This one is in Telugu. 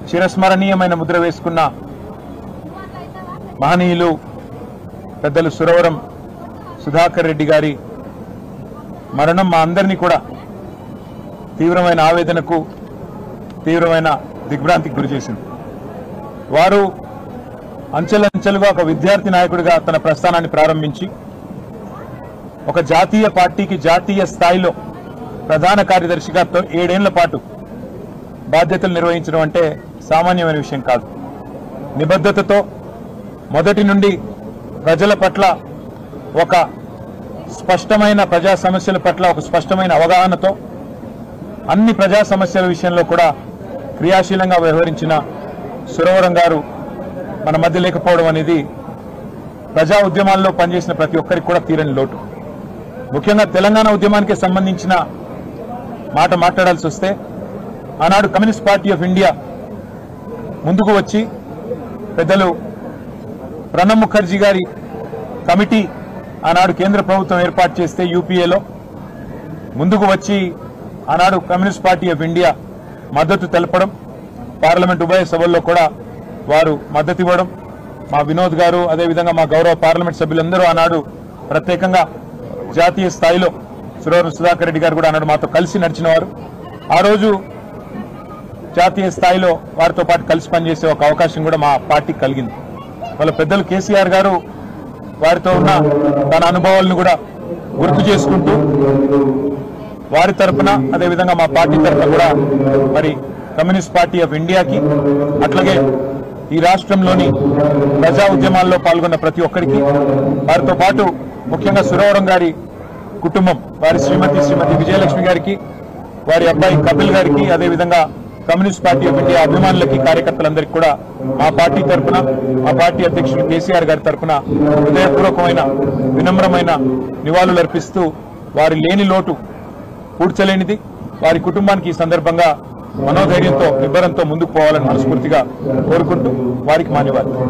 చిరస్మరణీయమైన ముద్ర వేసుకున్న మహనీయులు పెద్దలు సురవరం సుధాకర్ రెడ్డి గారి మరణం మా అందరినీ కూడా తీవ్రమైన ఆవేదనకు తీవ్రమైన దిగ్భ్రాంతికి గురిచేసింది. వారు అంచెలంచెలుగా ఒక విద్యార్థి నాయకుడిగా తన ప్రస్థానాన్ని ప్రారంభించి ఒక జాతీయ పార్టీకి జాతీయ స్థాయిలో ప్రధాన కార్యదర్శిగా 7 ఏళ్ల పాటు బాధ్యతలు నిర్వహించడం అంటే సామాన్యమైన విషయం కాదు. నిబద్ధతతో మొదటి నుండి ప్రజల పట్ల ఒక స్పష్టమైన ప్రజా సమస్యల పట్ల ఒక స్పష్టమైన అవగాహనతో అన్ని ప్రజా సమస్యల విషయంలో కూడా క్రియాశీలంగా వ్యవహరించిన సురవరం గారు మన మధ్య లేకపోవడం అనేది ప్రజా ఉద్యమాల్లో పనిచేసిన ప్రతి ఒక్కరికి కూడా తీరని లోటు. ముఖ్యంగా తెలంగాణ ఉద్యమానికి సంబంధించిన మాట మాట్లాడాల్సి వస్తే ఆనాడు కమ్యూనిస్ట్ పార్టీ ఆఫ్ ఇండియా ముందుకు వచ్చి పెద్దలు ప్రణబ్ ముఖర్జీ గారి కమిటీ ఆనాడు కేంద్ర ప్రభుత్వం ఏర్పాటు చేస్తే యూపీఏలో ముందుకు వచ్చి ఆనాడు కమ్యూనిస్ట్ పార్టీ ఆఫ్ ఇండియా మద్దతు తెలపడం, పార్లమెంట్ ఉభయ సభల్లో కూడా వారు మద్దతు ఇవ్వడం, మా వినోద్ గారు అదేవిధంగా మా గౌరవ పార్లమెంట్ సభ్యులందరూ ఆనాడు ప్రత్యేకంగా జాతీయ స్థాయిలో సురవరం సుధాకర్ రెడ్డి గారు కూడా ఆనాడు మాతో కలిసి నడిచిన వారు. ఆ రోజు జాతీయ స్థాయిలో వారితో పాటు కలిసి పనిచేసే ఒక అవకాశం కూడా మా పార్టీకి కలిగింది. వాళ్ళ పెద్దలు కేసీఆర్ గారు వారితో ఉన్న తన అనుభవాలను కూడా గుర్తు చేసుకుంటూ వారి తరఫున అదేవిధంగా మా పార్టీ తరఫున కూడా మరి కమ్యూనిస్ట్ పార్టీ ఆఫ్ ఇండియాకి అట్లాగే ఈ రాష్ట్రంలోని ప్రజా ఉద్యమాల్లో పాల్గొన్న ప్రతి ఒక్కరికి వారితో పాటు ముఖ్యంగా సురవరం గారి కుటుంబం వారి శ్రీమతి విజయలక్ష్మి గారికి, వారి అబ్బాయి కపిల్ గారికి, అదేవిధంగా కమ్యూనిస్ట్ పార్టీ ఆఫ్ ఇండియా అభిమానులకి కార్యకర్తలందరికీ కూడా మా పార్టీ తరఫున మా పార్టీ అధ్యక్షుడు కేసీఆర్ గారి తరఫున హృదయపూర్వకమైన వినమ్రమైన నివాళులు అర్పిస్తూ వారి లేని లోటు పూడ్చలేనిది, వారి కుటుంబానికి ఈ సందర్భంగా మనోధైర్యంతో నిబ్బరంతో ముందుకు పోవాలని మనస్ఫూర్తిగా కోరుకుంటూ వారికి మాన్యవాదాలు.